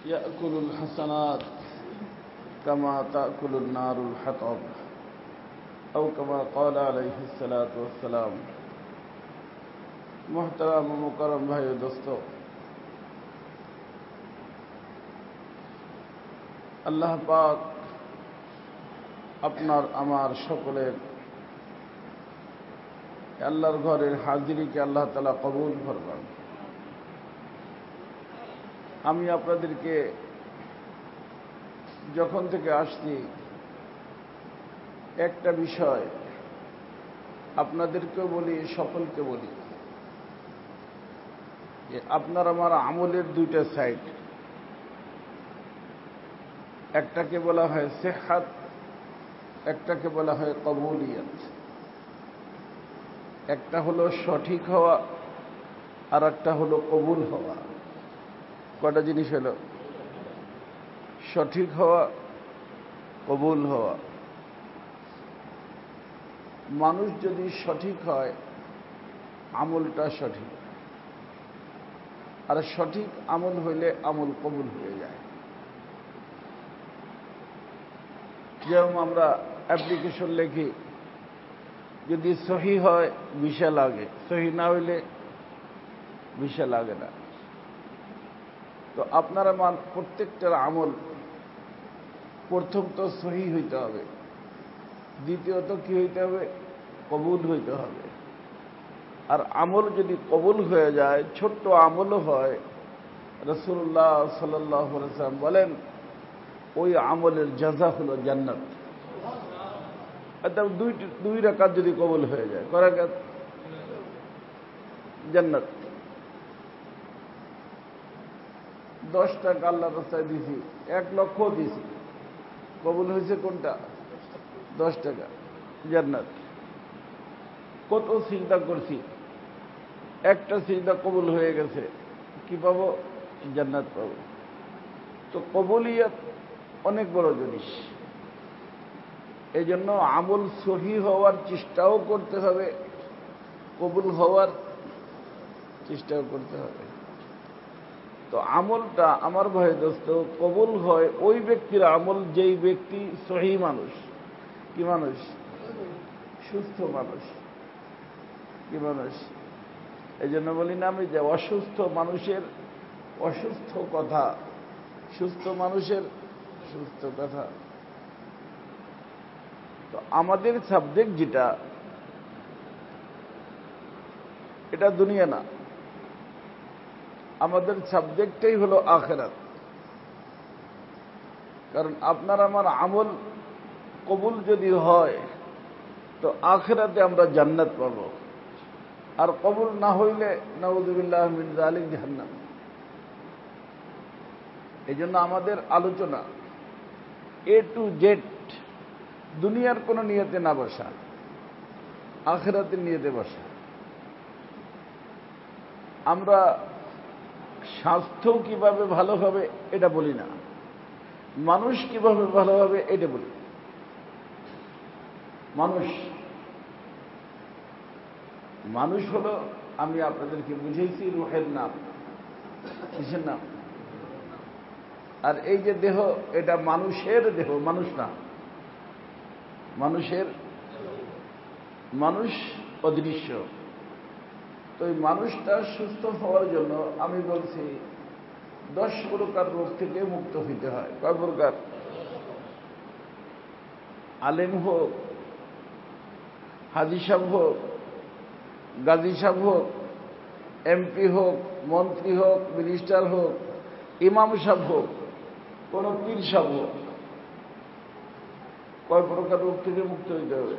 يأكل الحسنات كما تأكل النار الحطب أو كما قال عليه الصلاة والسلام। محترم मुकरम भाई दोस्तों, আল্লাহ পাক আপনার আমার সকলের আল্লাহর ঘরের হাজিরিকে আল্লাহ তাআলা কবুল করবেন। আমি আপনাদেরকে যখন থেকে আসছি একটা বিষয় আপনাদেরকেও বলি, সকলকে বলি যে আপনার আমার আমলের দুইটা সাইড, একটাকে বলা হয় সিহহাত, একটাকে বলা হয় কবুলিয়ত। একটা হলো সঠিক হওয়া আর একটা হলো কবুল হওয়া। কটা জিনিস হলো? সঠিক হওয়া, কবুল হওয়া। মানুষ যদি সঠিক হয় আমলটা সঠিক, আর সঠিক আমল হইলে আমল কবুল হয়ে যায়। যেমন আমরা অ্যাপ্লিকেশন লিখি, যদি সহি হয় ভিসা লাগে, সহি না হইলে ভিসা লাগে না। তো আপনারা প্রত্যেকটার আমল প্রথম তো সহি হইতে হবে, দ্বিতীয়ত কি হইতে হবে? কবুল হইতে হবে। আর আমল যদি কবুল হয়ে যায়, ছোট্ট আমলও হয়, রাসূলুল্লাহ সাল্লাল্লাহু আলাইহি ওয়াসাল্লাম বলেন ওই আমলের জাযা হলো জান্নাত। অর্থাৎ দুই রাকাত যদি কবুল হয়ে যায়, কয় রাকাত? জান্নাত। 10 টাকা আল্লাহর রাস্তায় দিছি, 1 লক্ষ দিছি, কবুল হয়েছে কোনটা? 10 টাকা, জান্নাত। কত চিন্তা করছি, একটা চিন্তা কবুল হয়ে গেছে, কি পাবো? জান্নাত পাবো। তো কবুলিয়ত অনেক বড় জিনিস। এই জন্য আমল সহি হওয়ার চেষ্টাও করতে হবে, কবুল হওয়ার চেষ্টাও করতে হবে। তো আমলটা আমার ভাই দোস্ত কবুল হয় ওই ব্যক্তির আমল যেই ব্যক্তি সহি মানুষ। কি মানুষ? সুস্থ মানুষ। কি মানুষ? এই জন্য বলি না আমি যে অসুস্থ মানুষের অসুস্থ কথা, সুস্থ মানুষের সুস্থ কথা। তো আমাদের সাবজেক্ট যেটা, এটা দুনিয়া না, আমাদের সাবজেক্টটাই হলো আখিরাত। কারণ আপনার আমার আমল কবুল যদি হয় তো আখিরাতে আমরা জান্নাত পাব, আর কবুল না হইলে নাউযুবিল্লাহ মিন যালিক জাহান্নাম। এই জন্য আমাদের আলোচনা এ টু জেড দুনিয়ার কোনো নিয়তে না বসা, আখিরাতের নিয়তে বসা। আমরা স্বাস্থ্য কিভাবে ভালো হবে এটা বলি না, মানুষ কিভাবে ভালো হবে এটা বলি। মানুষ হলো, আমি আপনাদেরকে বুঝেছি, রূহের নাম। কিসের নাম? আর এই যে দেহ, এটা মানুষের দেহ, মানুষ না। মানুষ অদৃশ্য। তো এই মানুষটা সুস্থ হওয়ার জন্য আমি বলছি 10 প্রকার রোগ থেকে মুক্ত হইতে হয়। কয় প্রকার? আলেম হোক, হাজী সাহেব হোক, গাজী সাহেব হোক, এমপি হোক, মন্ত্রী হোক, মিনিস্টার হোক, ইমাম সাহেব হোক, কোন পীর সাহেব হোক, কয় প্রকার রোগ থেকে মুক্ত হইতে হবে?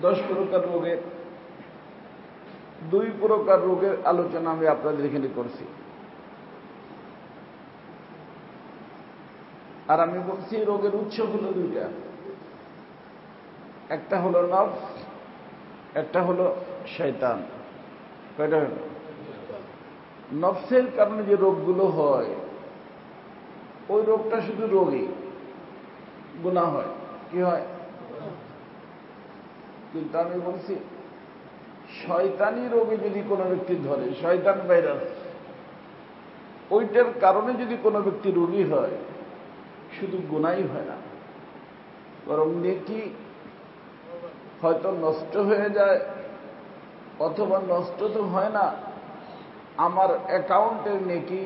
10 প্রকার রোগের 2 প্রকার রোগের আলোচনা আমি আপনাদের এখানে করছি। আর আমি বলছি রোগের উৎস হলো 2টা, একটা হলো নফস, একটা হলো শয়তান। কয়টা হলো? নফসের কারণে যে রোগগুলো হয়, ওই রোগটা শুধু রোগী, গুনাহ হয়। কি হয়? কিন্তু আমি বলছি শয়তানি রোগে যদি কোনো ব্যক্তি ধরে, শয়তান ভাইরাস, ওইটার কারণে যদি কোনো ব্যক্তি রোগী হয়, শুধু গুনাহই হয় না, বরং নেকি হয়তো নষ্ট হয়ে যায়, অথবা নষ্ট তো হয় না, আমার অ্যাকাউন্টের নেকি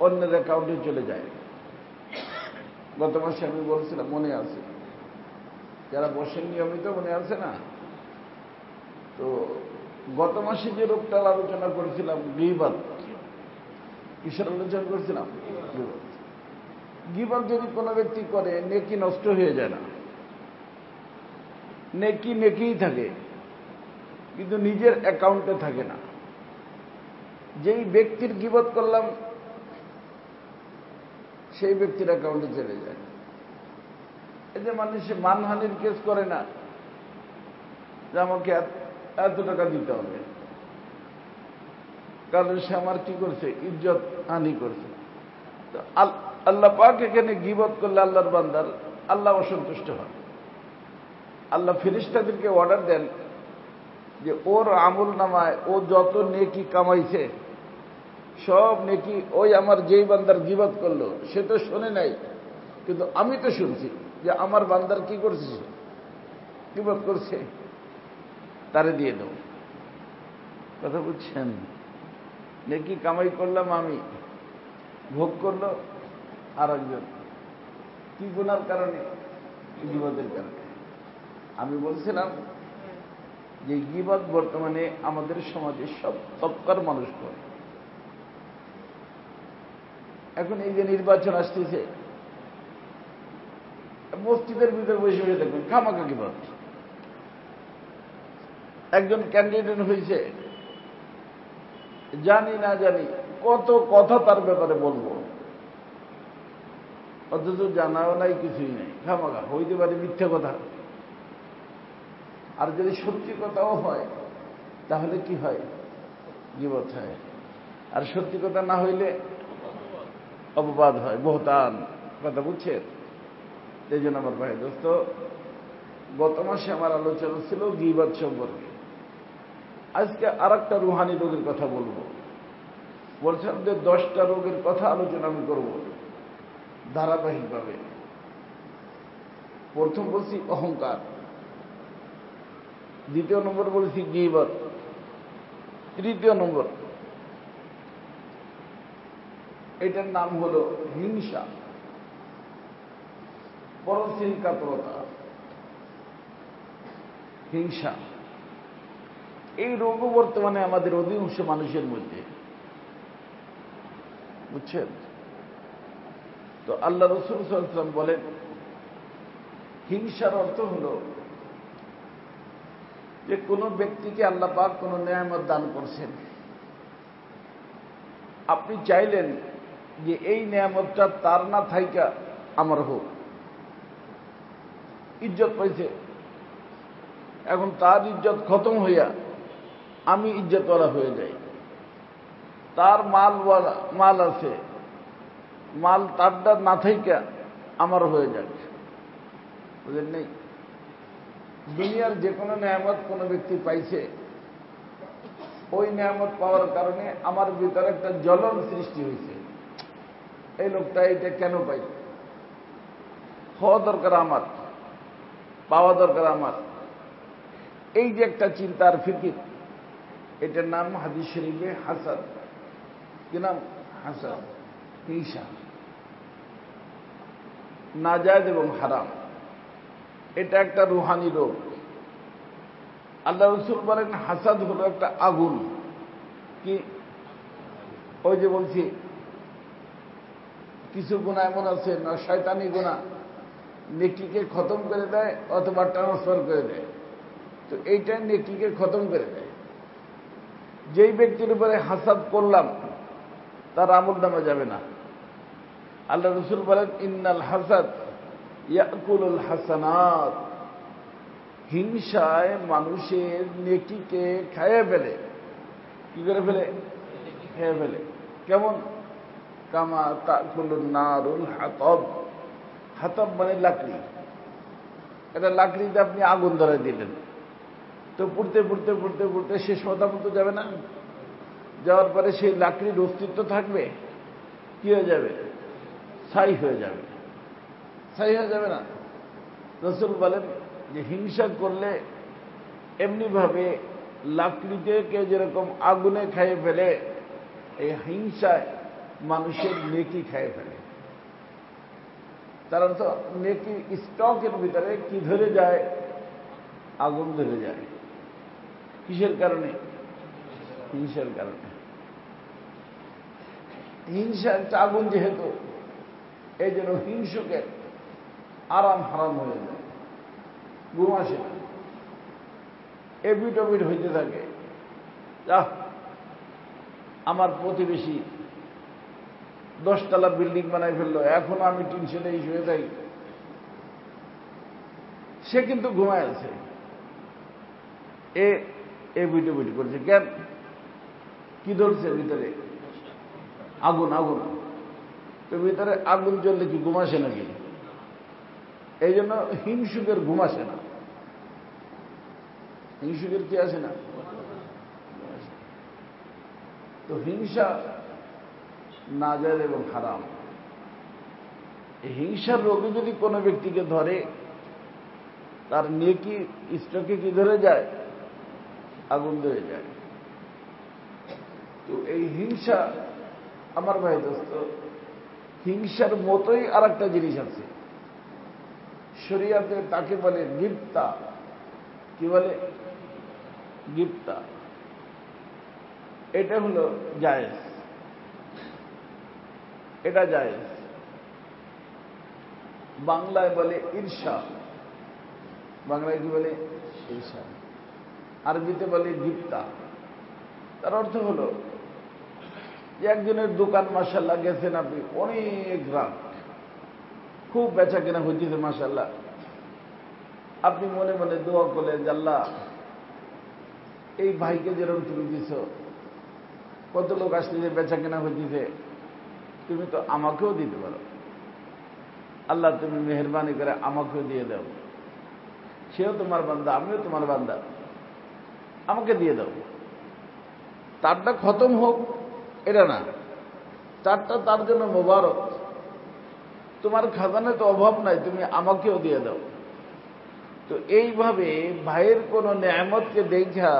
অন্যের অ্যাকাউন্টে চলে যায়। গত মাসে আমি বলছিলাম, মনে আছে, যারা বসেন নিয়মিত, মনে আছে না? তো গত মাসে যে রোগটার আলোচনা করেছিলাম, গীবত, কিসের আলোচনা করেছিলাম? গীবত যদি কোনো ব্যক্তি করে, নেকি নষ্ট হয়ে যায় না, নেকি নেকিই থাকে, কিন্তু নিজের অ্যাকাউন্টে থাকে না। যেই ব্যক্তির গীবত করলাম সেই ব্যক্তির অ্যাকাউন্টে চলে যায়। এই যে মানুষে মানহানির কেস করে না, যে আমাকে এত টাকা দিতে হবে, কারণ সে আমার কি করছে, ইজ্জত হানি করছে। তো আল্লাহ পাক এখানে গীবত করলে আল্লাহর বান্দার, আল্লাহ অসন্তুষ্ট হন। আল্লাহ ফেরেশতাদেরকে অর্ডার দেন যে ওর আমল নামায় ও যত নেকি কামাইছে সব নেকি ওই আমার যেই বান্দার গীবত করলো সে তো শোনে নাই, কিন্তু আমি তো শুনছি যে আমার বান্দার কি করছে, গীবত করছে, তারে দিয়ে দেব। কথা বুঝছেন? নেকি কামাই করলাম আমি, ভোগ করলো আর একজন, কি গুনার কারণে? গীবতের কারণে। আমি বলছিলাম যে গীবত বর্তমানে আমাদের সমাজে সব তবকার মানুষ করে। এখন এই যে নির্বাচন আসতেছে, মসজিদের ভিতরে বসে বসে দেখবেন খামাখা গীবত। একজন ক্যান্ডিডেট হয়েছে, জানি না জানি কত কথা তার ব্যাপারে বলবো, অথচ জানাও নাই, কিছুই নাই, খামাখা। হইতে পারে মিথ্যা কথা, আর যদি সত্যি কথাও হয় তাহলে কি হয়, গীবত হয়। আর সত্যি কথা না হইলে অপবাদ হয়, বহতান। কথা বুঝছেন? এই জন্য আমার ভাই দোস্ত, গত মাসে আমার আলোচনা ছিল গীবত সম্পর্কে। আজকে আর একটা রুহানি রোগের কথা বলবো। বলছিলাম যে 10টা রোগের কথা আলোচনা আমি করব ধারাবাহিকভাবে। প্রথম বলছি অহংকার, দ্বিতীয় নম্বর বলছি গীবত, তৃতীয় নম্বর এটার নাম হলো হিংসা, পরশ্রীর কাতরতা, হিংসা। এই রোগও বর্তমানে আমাদের অধিকাংশ মানুষের মধ্যে, বুঝছেন? তো আল্লাহ রাসূল সাল্লাল্লাহু আলাইহি ওয়াসাল্লাম বলেন, হিংসার অর্থ হলো যে কোনো ব্যক্তিকে আল্লাহ পাক কোনো নেয়ামত দান করছেন, আপনি চাইলেন যে এই নেয়ামতটা তার না থাইকা আমার হোক। ইজ্জত পাইছে, এখন তার ইজ্জত খতম হইয়া আমি ইজ্জতওয়ালা হয়ে যাই। তার মাল আছে, মাল তারটা না থাইকা আমার হয়ে যাক, বুঝলেন? নেই, দুনিয়ার যে কোনো নেয়ামত কোনো ব্যক্তি পাইছে, ওই নেয়ামত পাওয়ার কারণে আমার ভিতরে একটা জ্বলন সৃষ্টি হয়েছে, এই লোকটা এটা কেন পাই, হওয়া দরকার আমার, পাওয়া দরকার আমার। এই যে একটা চিন্তার ফিকির, এটার নাম হাদিস শরীফে হাসাদ। কি নাম? হাসাদ, হিংসা, নাজায়েজ এবং হারাম। এটা একটা রুহানি রোগ। আল্লাহ রাসূল বলেন হাসাদ হলো একটা আগুন। কি? ওই যে বলছি কিছু গুনাহ এমন আছে না, শয়তানি গুনাহ নেকিকে খতম করে দেয় অথবা ট্রান্সফার করে দেয়। তো এইটা নেকিকে খতম করে দেয়। যেই ব্যক্তির উপরে হাসাদ করলাম তার আমল নামে যাবে না। আল্লাহ রাসূল বলেন ইন্নাল হাসাদ ইয়াকুলুল হাসানাত, হিংসায় মানুষের নেকিকে খেয়ে ফেলে। কি করে ফেলে? খেয়ে ফেলে। কেমন? কামা তাকুলুন নারুল হাতব। হাতব মানে লাকড়ি। এটা লাকড়িতে আপনি আগুন ধরায় দিলেন, তো পুড়তে পুড়তে পুড়তে পুড়তে শেষ মাথা মতো যাবে না? যাওয়ার পরে সেই লাকড়ির অস্তিত্ব থাকবে? কি হয়ে যাবে? ছাই হয়ে যাবে। ছাই হয়ে যাবে না? রাসূল বলেন যে হিংসা করলে এমনিভাবে লাকড়িকে যেরকম আগুনে খেয়ে ফেলে, এই হিংসায় মানুষের নেকি খেয়ে ফেলে। তার অর্থ নেকি স্টকের ভিতরে কি ধরে যায়? আগুন ধরে যায়। কিসের কারণে? হিংসার কারণে। হিংসা একটা আগুন যেহেতু, এই জন্য হিংসুকের আরাম হারাম হয়ে যায়, ঘুম আসে না, এবিট ওবিট হইতে থাকে। আমার প্রতিবেশী 10 তলা বিল্ডিং বানাই ফেললো, এখন আমি টিন শেডেই শুয়ে থাকি, সে কিন্তু ঘুমায় আছে, এবিট ওবিট করছে। কেন? কি ধরছে ভিতরে? আগুন। আগুন তো ভিতরে আগুন জ্বললে কি ঘুম আসে নাকি? এই জন্য হিংসুকের ঘুম আসে না। হিংসুকের কি আসে না? তো হিংসা নাজায়েজ এবং হারাম। এই হিংসার রোগে যদি কোনো ব্যক্তিকে ধরে, তার নেকি স্টকে কি ধরে যায়? আগুন ধরে যায়। তো এই হিংসা, আমার ভাই দোস্ত, হিংসার মতোই আর একটা জিনিস আছে শরিয়াতে, তাকে বলে গিবতা। কি বলে? গিবতা। এটা হলো জায়েজ, এটা জায়েজ। বাংলায় বলে ঈর্ষা। বাংলায় কি বলে? ঈর্ষা। আরবিতে বলে গিবতা। তার অর্থ হলো যে একজনের দোকান মাশাআল্লাহ গেছেন আপনি, অনেক রাত, খুব বেচা কেনা হইতেছে মাশাআল্লাহ, আপনি মনে মনে দোয়া করলেন যে আল্লাহ, এই ভাইকে যেরকম তুমি দিছ, কত লোক আসতেছে, বেচা কেনা হইতেছে, তুমি তো আমাকেও দিতে পারো, আল্লাহ তুমি মেহরবানি করে আমাকেও দিয়ে দাও, সেও তোমার বান্দা, আমিও তোমার বান্দা, আমাকে দিয়ে দাও। তারটা খতম হোক এটা না, তারটা তার জন্য মোবারক, তোমার খাজানে তো অভাব নাই, তুমি আমাকেও দিয়ে দাও। তো এইভাবে ভাইয়ের কোন নেয়ামতকে দেখা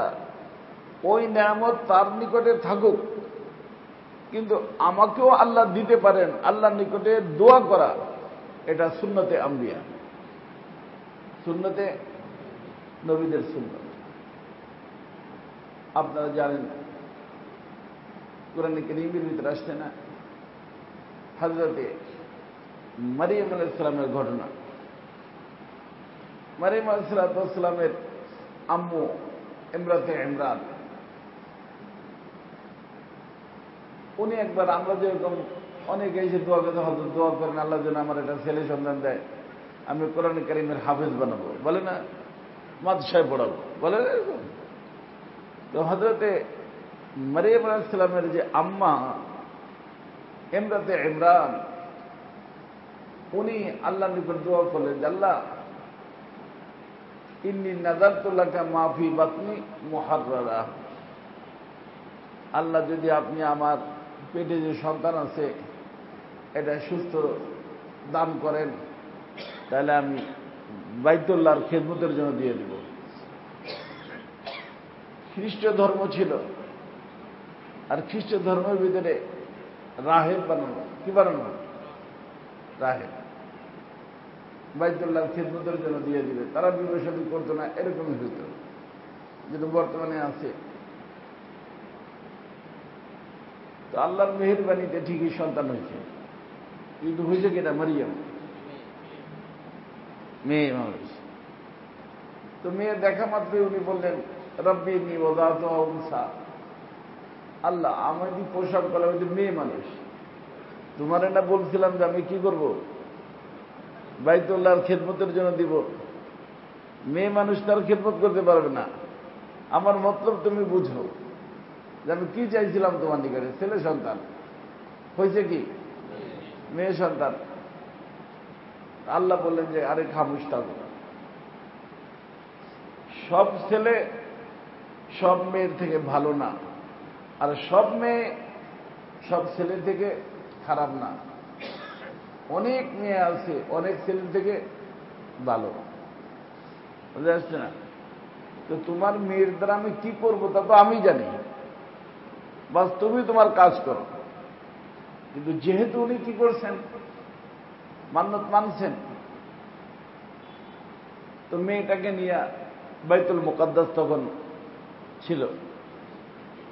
ওই নেয়ামত তার নিকটে থাকুক, কিন্তু আমাকেও আল্লাহ দিতে পারেন, আল্লাহর নিকটে দোয়া করা, এটা সুন্নতে আম্বিয়া, সুন্নতে নবীদের সুন্নত। আপনারা জানেন কোরআনে কারীমের ভিতরে আসছে না হযরতে মারিয়াম আলাইহিস সালামের ঘটনা। মারিয়াম আলাইহিস সালামের আম্মু ইমরাতে ইমরান, উনি একবার, আমরা যেরকম অনেকে এসে দোয়া করতে, হযরত দোয়া করেন আল্লাহ যেন আমার একটা ছেলে সন্তান দেয়, আমি কোরআনে কারীমের হাফেজ বানাবো, বলে না, মাদ্রাসায় পড়াবো, বলে না এরকম। তো হযরতে মারিয়াম আলাইহিস সালামের যে আম্মা ইমরাতে ইমরান, উনি আল্লাহর নিকট দোয়া করলেন যে আল্লাহ, ইন্নী নাযারতু লাকা মা ফি বাতনি মুহাররারা, আল্লাহ যদি আপনি আমার পেটে যে সন্তান আছে এটা সুস্থ দান করেন, তাহলে আমি বাইতুল্লাহর খেদমতের জন্য দিয়ে দেব। খ্রিস্ট ধর্ম ছিল, আর খ্রিস্ট ধর্মের ভিতরে রাহেব বানানো, কি বানানো? রাহেব, বাইতুল্লাহর খেদমতের জন্য দিয়ে দিবে। তারা বিবাহ শাদী করতো না, এরকমই হইত, যেটা বর্তমানে আছে। তো আল্লাহর মেহেরবানিতে ঠিকই সন্তান হয়েছে, কিন্তু হয়েছে কিনা? মারিয়াম মেয়ে মানুষ। তো মেয়ে দেখা মাত্রই উনি বললেন রব্বি ইন্নী ওয়াদাতুহা উনসা, আল্লাহ আমি প্রসব করলাম, কিন্তু মেয়ে মানুষ, তোমার না বলছিলাম যে আমি কি করব? বাইতুল্লাহর খেদমতের জন্য দিব। মেয়ে মানুষ তার খেদমত করতে পারবে না। আমার মতলব তুমি বুঝো যে আমি কি চাইছিলাম তোমার নিকটে, ছেলে সন্তান, হয়েছে কি? মেয়ে সন্তান। আল্লাহ বললেন যে আরে খামোশ থাকো, সব ছেলে সব মেয়ের থেকে ভালো না, আর সব মেয়ে সব ছেলে থেকে খারাপ না, অনেক মেয়ে আছে অনেক ছেলে থেকে ভালো, বুঝতে পারছে না? তো তোমার মেয়ের দ্বারা আমি কি করবো তা তো আমি জানি, বাস তুমি তোমার কাজ করো। কিন্তু যেহেতু উনি কি করছেন, মান্নত মানছেন, তো মেয়েটাকে নিয়ে বাইতুল মুকাদ্দাস তখন ছিল,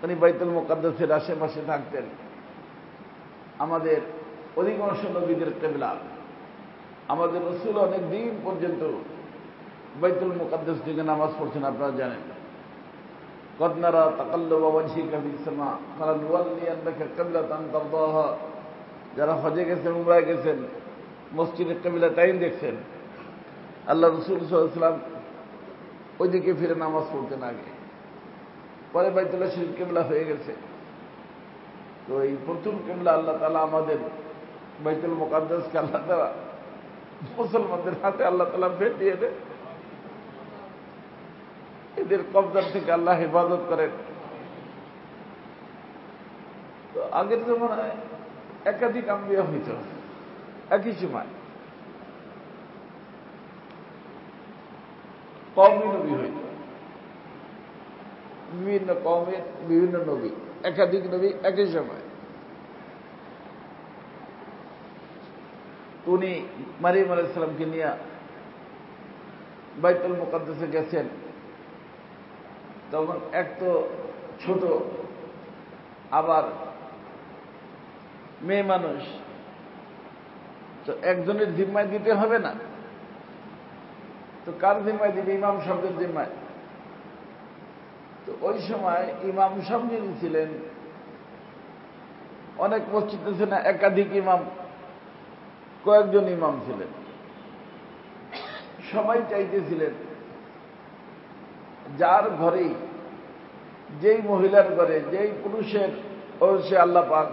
উনি বাইতুল মুকাদ্দাসের আশেপাশে থাকতেন। আমাদের অধিকাংশ নবীদের কিবলা, আমাদের রাসূল অনেক দিন পর্যন্ত বাইতুল মুকাদ্দাস থেকে নামাজ পড়ছেন, আপনারা জানেন। قد نرى تقلب وجهك في السماء فلنولينك قبلة ترضاها, যারা হজে গেছেন, উমরায় গেছেন, মসজিদের কিবলা টাইম দেখছেন, আল্লাহ রাসূল সাল্লাল্লাহু আলাইহি ওয়াসাল্লাম ওইদিকে ফিরে নামাজ পড়তেন আগে, পরে বাইতুল্লাহ শরীফ কিবলা হয়ে গেছে। তো এই প্রথম কিবলা আল্লাহ তাআলা আমাদের বাইতুল মুকাদ্দাসকে আল্লাহ তাআলা মুসলমানদের হাতে আল্লাহ তাআলা ফেটিয়ে দেন, এদের কবজার থেকে আল্লাহ হেফাজত করেন। তো আগের জমানায় একাধিক আম্বিয়া হইত একই সময়, কওমি নবী হইত, বিভিন্ন কওমের বিভিন্ন নবী, একাধিক নবী একই সময়। উনি মারিয়াম আলাইহিস সালামকে নিয়ে বাইতুল মুকাদ্দাসে গেছেন। তখন এক তো ছোট, আবার মেয়ে মানুষ, তো একজনের জিম্মায় দিতে হবে না, তো কার জিম্মায় দিবে? ইমাম সাহেবের জিম্মায়। তো ওই সময় ইমাম সাহেব যিনি ছিলেন, অনেক মসজিদে ছিল না একাধিক ইমাম, কয়েকজন ইমাম ছিলেন, সবাই চাইতেছিলেন যার ঘরেই, যেই মহিলার ঘরে, যেই পুরুষের সে আল্লাহ পাক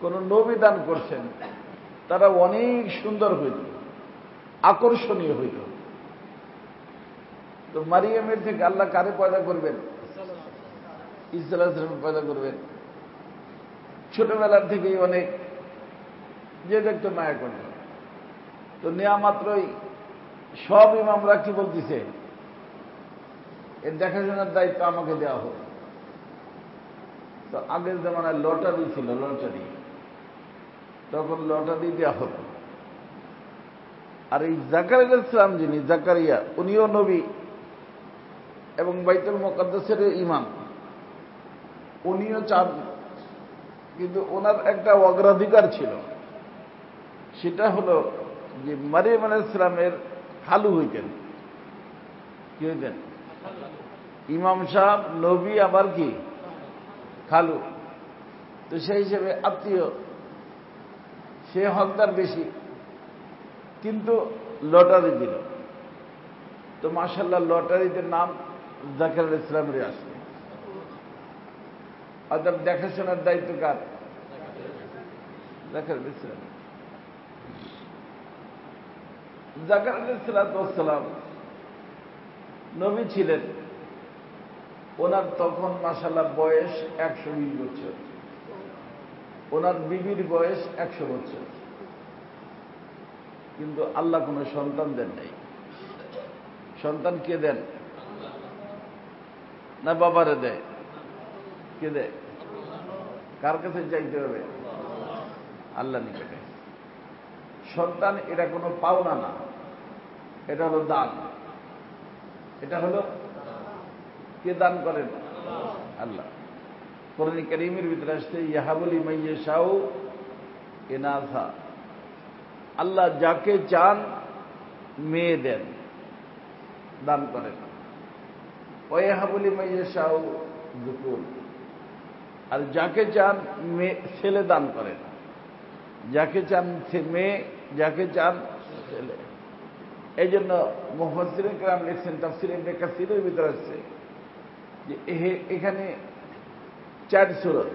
কোন নবী দান করছেন, তারা অনেক সুন্দর হইল, আকর্ষণীয় হইল। তো মারিয়ামের থেকে আল্লাহ কারে পয়দা করবেন? ঈসা আলাইহিস সালাম পয়দা করবেন। ছোটবেলার থেকেই অনেক যে দেখতে মায়া করত। তো নেয়া মাত্রই সব ইমামরা কি বলতেছে, এর দেখাশোনার দায়িত্ব আমাকে দেওয়া হোক। তো আগের জামানায় লটারি ছিল, লটারি, তখন লটারি দেওয়া হতো। আর এই জাকারিয়া আলাইহিস সালাম যিনি, জাকারিয়া, উনিও নবী এবং বাইতুল মুকাদ্দাসের ইমাম, উনিও চান, কিন্তু ওনার একটা অগ্রাধিকার ছিল, সেটা হলো যে মারিয়াম আলাইহিস সালামের খালু হইতেন। কি হইতেন? ইমাম সাহেব, নবী, আবার কি খালু। তো সেই হিসেবে আত্মীয়, সে হকদার বেশি, কিন্তু লটারি দিল। তো মাশাআল্লাহ লটারিতে নাম জাকারিয়া আলাইহিস সালামের আসবে। অর্থাৎ দেখাশোনার দায়িত্ব কার? জাকারিয়া আলাইহিস সালাম। জাকারিয়া আলাইহিস সালাম নবী ছিলেন, ওনার তখন মাশাআল্লাহ বয়স 120 বছর, ওনার বিবির বয়স 100 বছর, কিন্তু আল্লাহ কোনো সন্তান দেন নাই। সন্তান কে দেন? না বাবারে দেয়? কে দেয়? কার কাছে চাইতে হবে? আল্লাহ নিকটে। সন্তান এটা কোনো পাওনা না, এটা হলো দান। এটা হলো কে দান করেন? আল্লাহ। কোরআন কারীমের ভিতরে আসছে ইয়াহাবু লিমান ইয়াশাউ ইনাসা, আল্লাহ যাকে চান মেয়ে দেন, দান করেন। ওয়া ইয়াহাবু লিমান ইয়াশাউ যুকুর, আর যাকে চান ছেলে দান করেন, যাকে চান মেয়ে, যাকে চান ছেলে। এই জন্য মুফাসসিরিন কেরাম লিখছেন, তাফসীর ইবনে কাসীরের ভিতরে আছে যে এখানে 4 সূরত।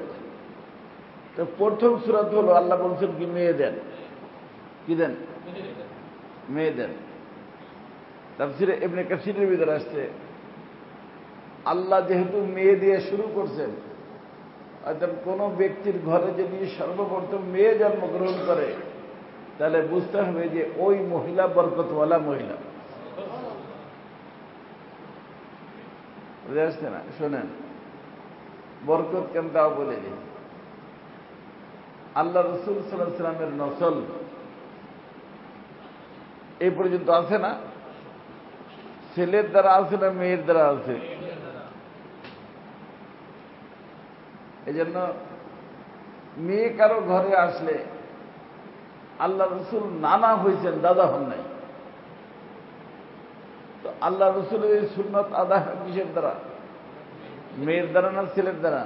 তো প্রথম সূরত হলো আল্লাহ বলছেন কি মেয়ে দেন, কি দেন? মেয়ে দেন। তাফসীরে ইবনে কাসীরের ভিতরে আসছে আল্লাহ যেহেতু মেয়ে দিয়ে শুরু করছেন, অর্থাৎ কোনো ব্যক্তির ঘরে যদি সর্বপ্রথম মেয়ে জন্মগ্রহণ করে তাহলে বুঝতে হবে যে ওই মহিলা বরকতওয়ালা মহিলা। বুঝে আসছে না? শোনেন, বরকত কেন তাও বলে দিই। আল্লাহ রসুল সাল্লাল্লাহু আলাইহি ওয়াসাল্লামের নসল এই পর্যন্ত আছে না? ছেলের দ্বারা আছে না মেয়ের দ্বারা আছে? এই জন্য মেয়ে কারো ঘরে আসলে আল্লাহ রসুল নানা হয়েছেন, দাদা হন নাই। তো আল্লাহ রসুলের এই সুন্নত আদায় কিসের দ্বারা? মেয়ের দ্বারা না ছেলের দ্বারা?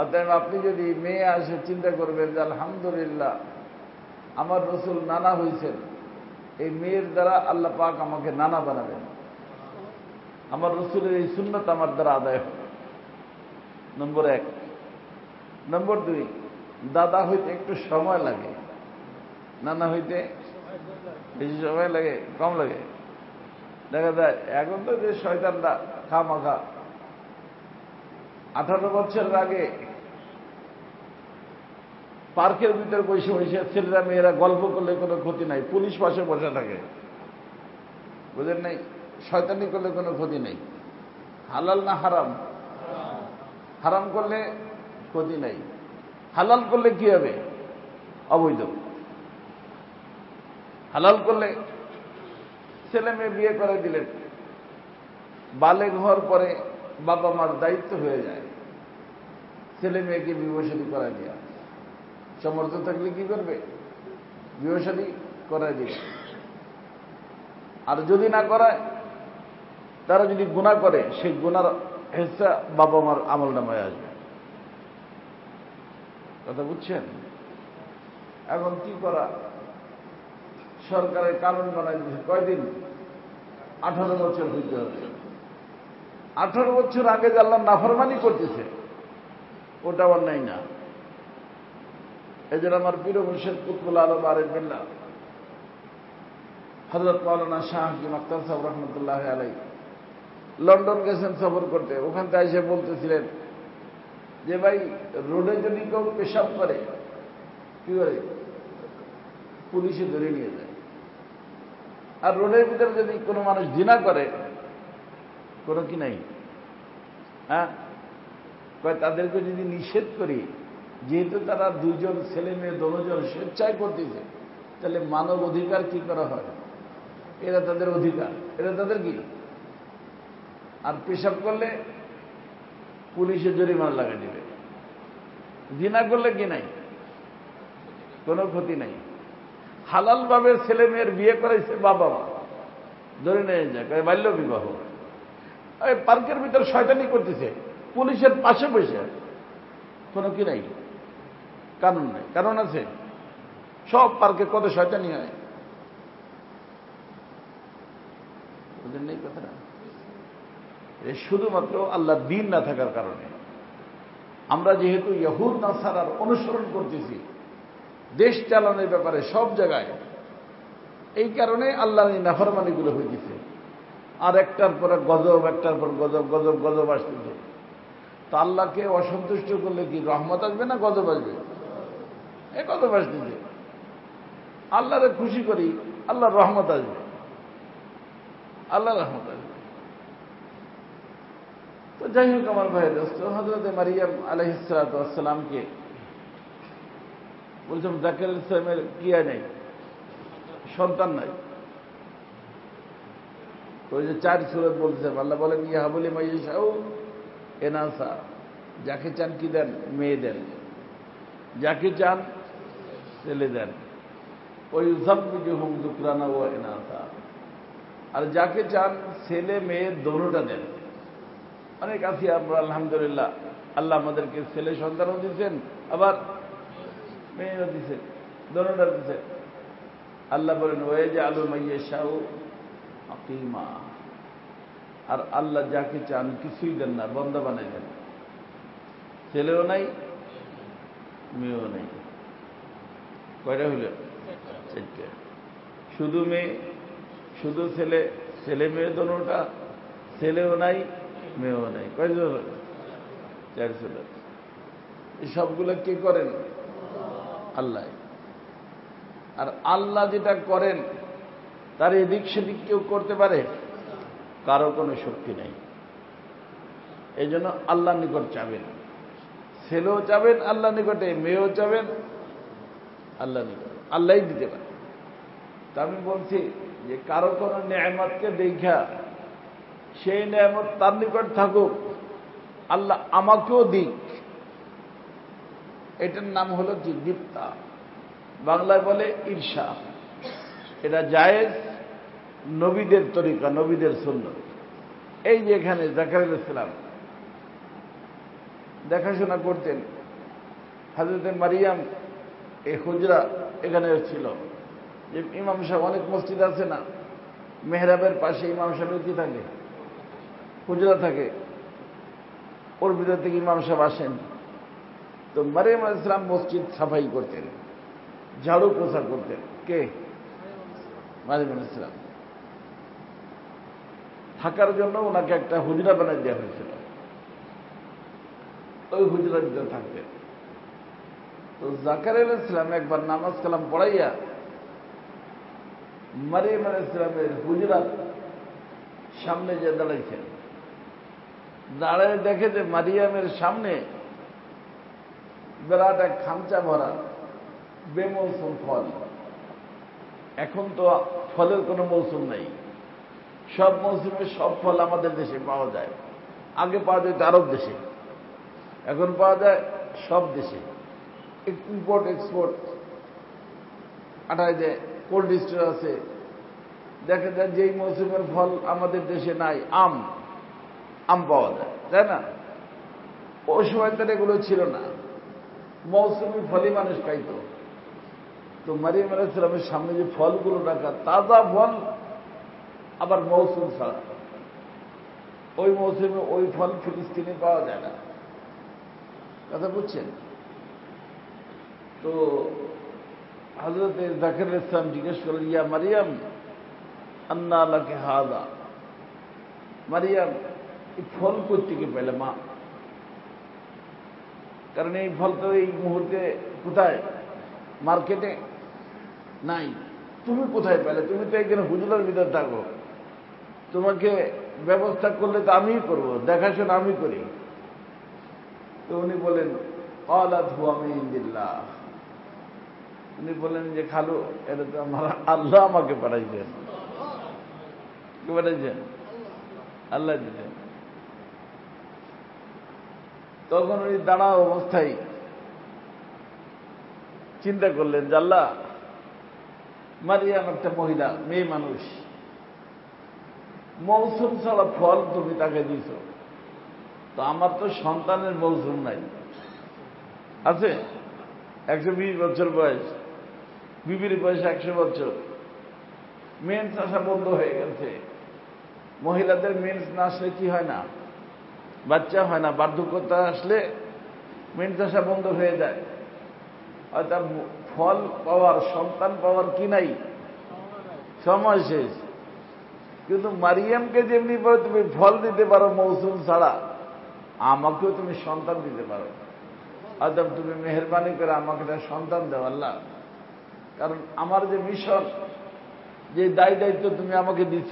অতএব আপনি যদি মেয়ে আসে চিন্তা করবেন যে আলহামদুলিল্লাহ আমার রসুল নানা হয়েছেন, এই মেয়ের দ্বারা আল্লাহ পাক আমাকে নানা বানাবেন, আমার রসুলের এই সুন্নত আমার দ্বারা আদায় হবে। নম্বর 1। নম্বর 2, দাদা হইতে একটু সময় লাগে, নানা হইতে বেশি সময় লাগে, কম লাগে। দেখা যায় এখন তো যে শয়তানরা খামাখা 18 বছরের আগে পার্কের ভিতরে বসে বসে ছেলেরা মেয়েরা গল্প করলে কোনো ক্ষতি নাই, পুলিশ পাশে বসে থাকে। বুঝেন নাই? শয়তানি করলে কোনো ক্ষতি নেই। হালাল না হারাম? হারাম করলে ক্ষতি নাই, হালাল করলে কি হবে? অবৈধ। হালাল করলে ছেলে মেয়ে বিয়ে করে দিলেন, বালেগ হওয়ার পরে বাবা মার দায়িত্ব হয়ে যায় ছেলে মেয়েকে বিবাহ শাদী করায় দেওয়া। সমর্থ থাকলে কি করবে? বিবাহ শাদী করায় দিবে। আর যদি না করায়, তারা যদি গুনাহ করে, সেই গুনার হিস্সা বাবা মার আমল নামায় আসবে। কথা বুঝছেন? এখন কি করা? সরকারের কানুন বানাই দিয়েছে, কয়দিন? 18 বছর হইতে হবে। 18 বছর আগে যে আল্লাহ নাফরমানি করতেছে ওটা অন্যায় না। এই জন্য আমার পীর মুর্শিদ কুতুবুল আলম আরিফ বিল্লাহ হযরত মাওলানা শাহ হাকিম আখতার সাহেব রহমতুল্লাহ আলাইহি লন্ডন গেছেন সফর করতে। ওখান থেকে এসে বলতেছিলেন যে ভাই, রোডে যদি কেউ পেশাব করে কি করে? পুলিশে ধরে নিয়ে যায়। আর রোডের ভিতরে যদি কোনো মানুষ জিনা করে, কোনো কি নাই? হ্যাঁ, তাদেরকে যদি নিষেধ করি, যেহেতু তারা দুজন ছেলে মেয়ে দোনোজন স্বেচ্ছায় করতেছে, তাহলে মানব অধিকার কি করা হয়? এরা তাদের অধিকার, এরা তাদের কি? আর পেশাব করলে পুলিশে জরিমানা লাগিয়ে দিবে। জিনা করলে কি নাই? কোনো ক্ষতি নাই। হালাল ভাবে ছেলে মেয়ের বিয়ে করাইছে বাবা মা, ধরে নিয়ে যায়, বাল্য বিবাহ। পার্কের ভিতরে শয়তানি করতেছে, পুলিশের পাশে বসে, কোনো কি নাই? কানুন নাই। কারণ আছে? সব পার্কে কত শয়তানি হয়। বুঝলেন এই কথাটা? শুধুমাত্র আল্লাহর দ্বীন না থাকার কারণে। আমরা যেহেতু ইহুদ নাসারার অনুসরণ করতেছি দেশ চালানোর ব্যাপারে সব জায়গায়, এই কারণে আল্লাহর এই নাফরমানিগুলো হইতেছে। আর একটার পরে গজব, একটার পর গজব, গজব গজব আসতেছে। তো আল্লাহকে অসন্তুষ্ট করলে কি রহমত আসবে না গজব আসবে? এই গজব আসতেছে। আল্লাহরে খুশি করি, আল্লাহর রহমত আসবে, আল্লাহ রহমত আসবে। তো যাই হোক আমার ভাই দোস্ত, হযরত মারিয়াম আলাইহিস সালাতু ওয়াস সালামকে বলছিলাম জাকারিয়া ইসলামের কি নেই, সন্তান নাই। ওই যে 4 সূরত বলছে, আল্লাহ বলেন ইয়াহাবু লিমান ইয়াশাউ ইনাসা, যাকে চান কি দেন? মেয়ে দেন। যাকে চান ছেলে দেন। ওই ইউযাব্বিজুহুম যুকরানা ওয়া ইনাসা, আর যাকে চান ছেলে মেয়ে দোনোটা দেন। অনেক আছি আমরা আলহামদুলিল্লাহ, আল্লাহ আমাদেরকে ছেলে সন্তানও দিচ্ছেন, আবার মেয়েও দিচ্ছেন, দোনোটা দিচ্ছেন। আল্লাহ বলেন ওয়াজআলু মাইয়াশাউ আকিমা, আর আল্লাহ যাকে চান কিছুই দেন না, বন্দা বানাই দেন। ছেলেও নাই, মেয়েও নাই। কয়টা হইল? 4টে। শুধু মেয়ে, শুধু ছেলে, ছেলে মেয়ে দোনোটা, ছেলেও নাই মেয়েও নাই। কয়জন? 400 এই সবগুলো কে করেন? আল্লাহ। আর আল্লাহ যেটা করেন তার এদিক সেদিক কেউ করতে পারে? কারো কোনো শক্তি নেই। এই জন্য আল্লাহর নিকট চাবেন, ছেলেও চাবেন আল্লাহ নিকটে, মেয়েও চাবেন আল্লাহ নিকট, আল্লাহই দিতে পারে। তা আমি বলছি যে কারো কোনো নেয়ামতকে দেখা সেই নেয়ামত তার নিকট থাকুক, আল্লাহ আমাকেও দিক, এটার নাম হলো কি? গিপ্তা। বাংলায় বলে ঈর্ষা। এটা জায়েজ, নবীদের তরিকা, নবীদের সুন্নাত। এই যে এখানে জাকারিয়া আলাইহিস সালাম দেখাশোনা করতেন, হযরতে মারিয়াম এই হুজরা এখানে ছিল। যে ইমাম সাহেব, অনেক মসজিদ আছে না, মেহরাবের পাশে ইমাম সাহেবের কি থাকে? হুজরা থাকে, ওর ভিতর থেকে ইমাম সাহেব আসেন। তো মারিয়াম আলাইহিস সালাম মসজিদ সাফাই করতেন, ঝাড়ু পোছা করতেন। কে? মারিয়াম আলাইহিস সালাম। থাকার জন্য ওনাকে একটা হুজরা বানিয়ে দেওয়া হয়েছিল, ওই হুজরার ভিতরে থাকতেন। তো জাকারিয়া আলাইহিস সালাম একবার নামাজ কালাম পড়াইয়া মারিয়াম আলাইহিস সালামের হুজরার সামনে যে দাঁড়াইছেন, দাঁড়ায় দেখে যে মারিয়ামের সামনে বিরাট এক খামচা ভরা বেমৌসুম ফল। এখন তো ফলের কোনো মৌসুম নেই, সব মৌসুমে সব ফল আমাদের দেশে পাওয়া যায়। আগে পাওয়া যেত আরব দেশে, এখন পাওয়া যায় সব দেশে। ইম্পোর্ট এক্সপোর্ট আটায় যায়, কোল্ড স্টোর আছে। দেখা যায় যেই মৌসুমের ফল আমাদের দেশে নাই, আম, আম পাওয়া যায়, তাই না? ওই সময় তার এগুলো ছিল না, মৌসুমি ফলই মানুষ খাইত। তো মারিয়াম আলাইহিস সালামের সামনে যে ফলগুলো রাখা, তাজা ফল, আবার মৌসুম ছাড়া। ওই মৌসুমে ওই ফল ফিলিস্তিনে পাওয়া যায় না, কথা বুঝছেন? তো হযরত জাকারিয়া আলাইহিস সালাম জিজ্ঞেস করলেন, ইয়া মারিয়াম আন্না লাকি হাযা, মারিয়াম এই ফল কোত্থেকে পেলে মা? কারণ এই ফল তো এই মুহূর্তে কোথায়? মার্কেটে নাই। তুমি কোথায় পেলে? তুমি তো এখানে হুজুরের ভিতর থাকো, তোমাকে ব্যবস্থা করলে তো আমিই করবো, দেখাশোনা আমি করি। তো উনি বলেন ক্বালাত হুয়া মিন ইনদিল্লাহ, উনি বলেন যে খালু, এটা তো আমার আল্লাহ আমাকে পাঠাইছেন। কে পাঠাইছেন? আল্লাহ দিলেন। তখন উনি দাঁড়া অবস্থায় চিন্তা করলেন যে আল্লাহ, মারিয়াম একটা মহিলা, মেয়ে মানুষ, মৌসুম ছাড়া ফল তুমি তাকে দিছ, তো আমার তো সন্তানের মৌসুম নাই। আছে 120 বছর বয়স, বিবির বয়স 100 বছর, মেন্স আসা বন্ধ হয়ে গেছে। মহিলাদের মেন্স না আসলে কি হয় না? বাচ্চা হয় না। বার্ধক্যতা আসলে মেন্স আসা বন্ধ হয়ে যায়। হয়তো ফল পাওয়ার, সন্তান পাওয়ার কি নাই, সময় শেষ। কিন্তু মারিয়ামকে যেমনি পারো তুমি ফল দিতে পারো মৌসুম ছাড়া, আমাকেও তুমি সন্তান দিতে পারো। হয়তো তুমি মেহেরবানি করে আমাকে একটা সন্তান দাও আল্লাহ, কারণ আমার যে মিশন, যে দায় দায়িত্ব তুমি আমাকে দিছ,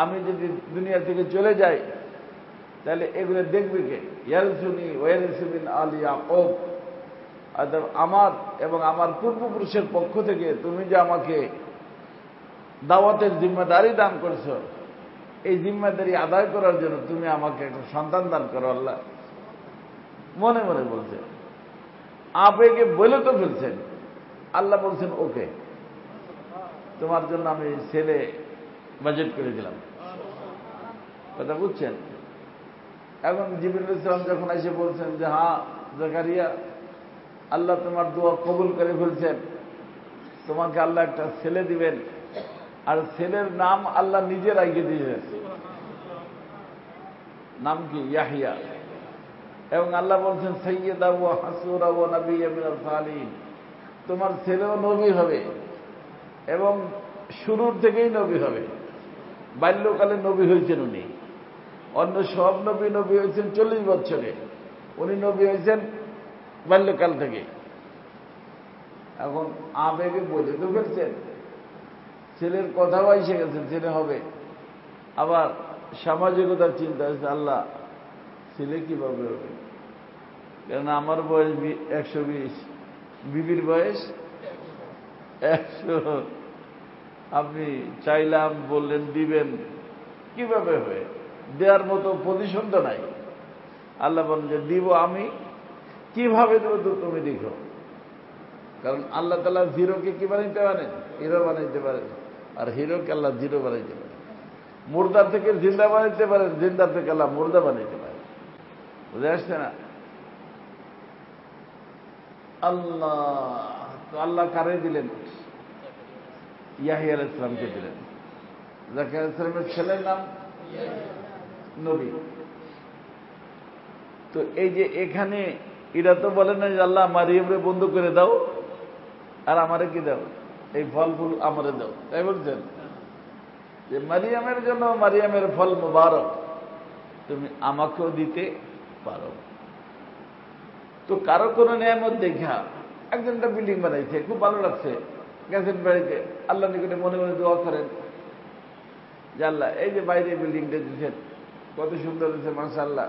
আমি যদি দুনিয়া থেকে চলে যাই তাহলে এগুলো দেখবে কে? ইয়ারসুনি ওয়ারিসু মিন আলি ইয়াকুব, আমার এবং আমার পূর্বপুরুষের পক্ষ থেকে তুমি যে আমাকে দাওয়াতের জিম্মাদারি দান করছ, এই জিম্মাদারি আদায় করার জন্য তুমি আমাকে একটা সন্তান দান করো আল্লাহ। মনে মনে বলছে, আবেগে বলে তো ফেলছেন। আল্লাহ বলছেন ওকে, তোমার জন্য আমি ছেলে বাজেট করে দিলাম। কথা বুঝছেন? এখন জিবরিল আলাইহিস সালাম যখন এসে বলছেন যে হ্যাঁ জাকারিয়া, আল্লাহ তোমার দোয়া কবুল করে ফেলছেন, তোমাকে আল্লাহ একটা ছেলে দিবেন, আর ছেলের নাম আল্লাহ নিজে রাইখে দিয়েছেন। নাম কি? ইয়াহইয়া। এবং আল্লাহ বলছেন সাইয়্যিদা ওয়া হাসুরা ওয়া নাবিয়্যা মিনাস সালিহিন, তোমার ছেলেও নবী হবে এবং শুরুর থেকেই নবী হবে। বাল্যকালে নবী হয়েছেন উনি, অন্য সব নবী নবী হয়েছেন 40 বছরে, উনি নবী হয়েছেন বাল্যকাল থেকে। এখন আবেগে বলে তো ফেলছেন, ছেলের কথাও এসে গেছেন, ছেলে হবে। আবার সামাজিকতার চিন্তা হচ্ছে, আল্লাহ ছেলে কিভাবে হবে, কারণ আমার বয়স 120, বিবির বয়স 100। আপনি চাইলাম, বললেন দিবেন, কিভাবে হবে? দেওয়ার মতো পজিশন তো নাই। আল্লাহ বলেন যে দিব আমি, কিভাবে দেবো তো তুমি দেখো। কারণ আল্লাহ তাআলা জিরোকে কি বানাইতে পারেন? হিরো বানাইতে পারেন। আর হিরোকে আল্লাহ জিরো বানাইতে পারেন। মুর্দা থেকে জিন্দা বানাইতে পারেন, জিন্দা থেকে আল্লাহ মুর্দা বানাইতে পারেন। বুঝে আসছে না? আল্লাহ তো আল্লাহ কারে দিলেন? ইয়াহিয়া আলাইহিস সালামকে দিলেন। যাকে আলাইহিস সালামের ছেলের নাম নবী। তো এই যে এখানে এরা তো বলে না যে আল্লাহ মারিয়ামরে বন্ধ করে দাও আর আমারে কি দাও, এই ফল ফুল আমারে দাও, তাই বলছেন? যে মারিয়ামের জন্য মারিয়ামের ফল মুবারক, তুমি আমাকেও দিতে পারো। তো কারো কোনো নিয়ামত দেখা একজনটা বিল্ডিং বানাইছে, খুব ভালো লাগছে, গেছেন বাড়িতে, আল্লাহ নিকটে মনে মনে দোয়া করেন যে আল্লাহ এই যে বাইরে বিল্ডিংটা দিচ্ছেন কত সুন্দর হয়েছে, মাশাআল্লাহ,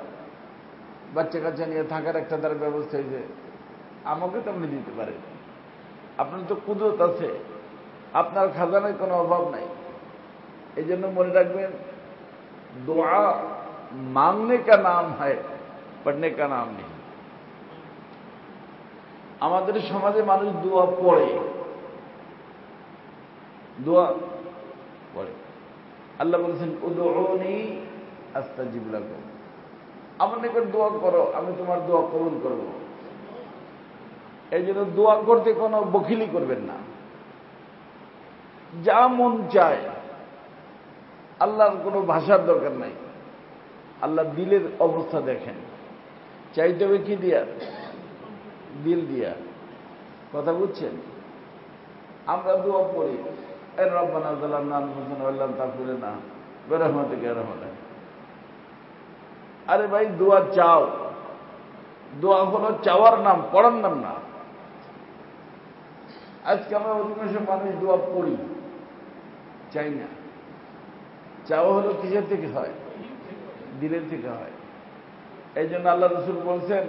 বাচ্চা কাচ্চা নিয়ে থাকার একটা তার ব্যবস্থা হয়েছে, আমাকে তো আপনি দিতে পারেন, আপনার তো কুদরত আছে, আপনার খাজানায় কোনো অভাব নাই। এই জন্য মনে রাখবেন, দোয়া মাংনে কা নাম হয়, পড়নে কা নাম নেই। আমাদের সমাজে মানুষ দোয়া পড়ে, দোয়া পড়ে। আল্লাহ বলেছেন উদউনি আস্তাজিব লাকুম, আমার নিকট দোয়া করো, আমি তোমার দোয়া কবুল করব। এই জন্য দোয়া করতে কোনো বখিলি করবেন না, যা মন চায়। আল্লাহর কোনো ভাষার দরকার নাই, আল্লাহ দিলের অবস্থা দেখেন। চাইতে হবে কি দিয়া? দিল দিয়া। কথা বুঝছেন? আমরা দোয়া পড়ি, এর রব্বানা যালামনা আনফুসানা ওয়া ইল্লাম তাগফির লানা বিরহমাতিকা ইয়া আরহামার রাহিমিন। আরে ভাই, দোয়া চাও, দোয়া হলো চাওয়ার নাম, পড়ার নাম না। আজকে আমরা অধিকাংশ মানুষ দোয়া পড়ি, চাই না। চাওয়া হলো কিসের থেকে হয়? দিলের থেকে হয়। এই জন্য আল্লাহ রাসূল বলছেন,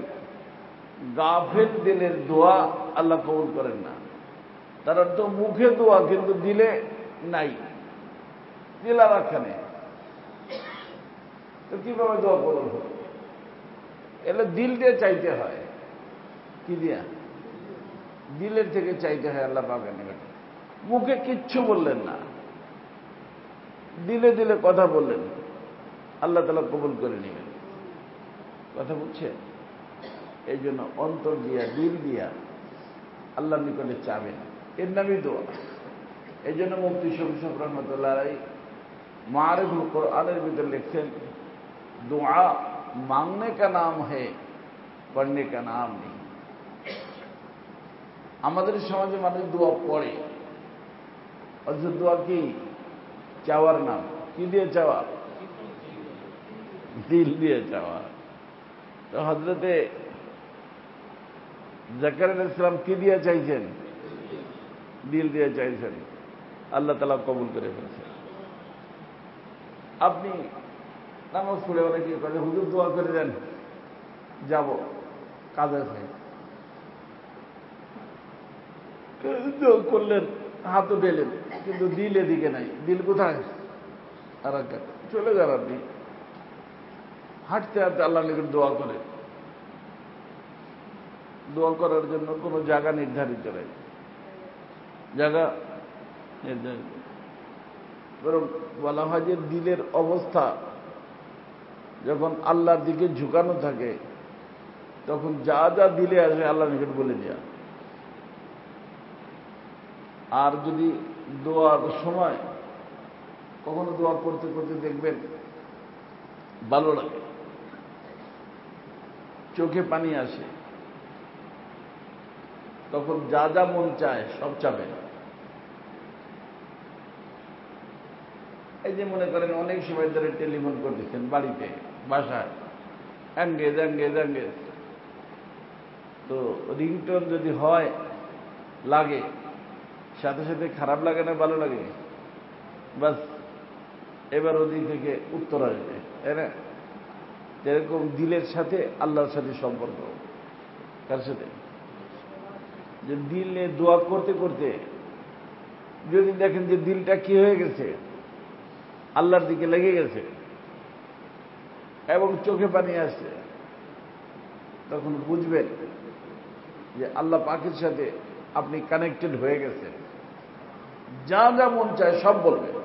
গাফিল দিলের দোয়া আল্লাহ কবুল করেন না। তার অর্থ মুখে দোয়া কিন্তু দিলে নাই, দিল আর একখানে। তো কিভাবে দোয়া কবুল হবে? এলে দিল দিয়ে চাইতে হয়। কি দিয়া? দিলের থেকে চাইতে হয় আল্লাহ পাকের নিকটে। মুখে কিচ্ছু বললেন না, দিলে দিলে কথা বললেন, আল্লাহ তাআলা কবুল করে নেবেন। কথা বুঝছেন? এই জন্য অন্তর দিয়া, দিল দিয়া আল্লাহর নিকটে চাবেন, এর নামই দোয়া। এই জন্য মুফতি শফি রহমতুল্লাহ আলাইহি মারিফুল কোরআনের ভিতরে লিখছেন, দোয়া মাংনে কা নাম হ্যায়, পড়নে কা নাম নেই। আমাদের সমাজে মানুষ দোয়া পড়ে, অথচ দোয়া কি? চাওয়ার নাম। কি দিয়ে চাওয়া? দিল দিয়ে চাওয়া। তো হযরতে জাকারিয়া আলাইহিস সালাম কি দিয়ে চাইছেন? দিল দিয়ে চাইছেন, আল্লাহ তাআলা কবুল করে ফেলেছেন। আপনি নামাজ পড়ে অনেকে করে, হুজুর দোয়া করে দেন, যাব কাজ আছে, দোয়া করলেন, হাত উঠেলেন, কিন্তু দিল এদিকে নাই। দিল কোথায়? আর চলে যান আপনি, হাঁটতে হাঁটতে আল্লাহর নিকট দোয়া করে। দোয়া করার জন্য কোনো জায়গা নির্ধারিত নেই, জায়গা নির্ধারিত। বরং বলা হয় যে দিলের অবস্থা যখন আল্লাহর দিকে ঝুঁকানো থাকে, তখন যা যা দিলে আসে আল্লাহর নিকট বলে দেয়া। আর যদি দোয়ার সময় কখনো দোয়া করতে করতে দেখবেন ভালো লাগে, চোখে পানি আসে, তখন যা যা মন চায় সব চাবেন। এই যে মনে করেন অনেক সময় ধরে টেলিফোন করতেছেন বাড়িতে, বাসায়, এঙ্গেজ এঙ্গেজ এঙ্গেজ। তো রিংটোন যদি হয় লাগে, সাথে সাথে খারাপ লাগে না ভালো লাগে? বাস এবার ওদিক থেকে উত্তর আসবে, তাই না? যেরকম দিলের সাথে আল্লাহর সাথে সম্পর্ক। কার সাথে? যে দিলে দোয়া করতে করতে যদি দেখেন যে দিলটা কি হয়ে গেছে, আল্লাহর দিকে লেগে গেছে এবং চোখে পানি আসছে, তখন বুঝবেন যে আল্লাহ পাকের সাথে আপনি কানেক্টেড হয়ে গেছেন। যা যা মন চায় সব বলবেন।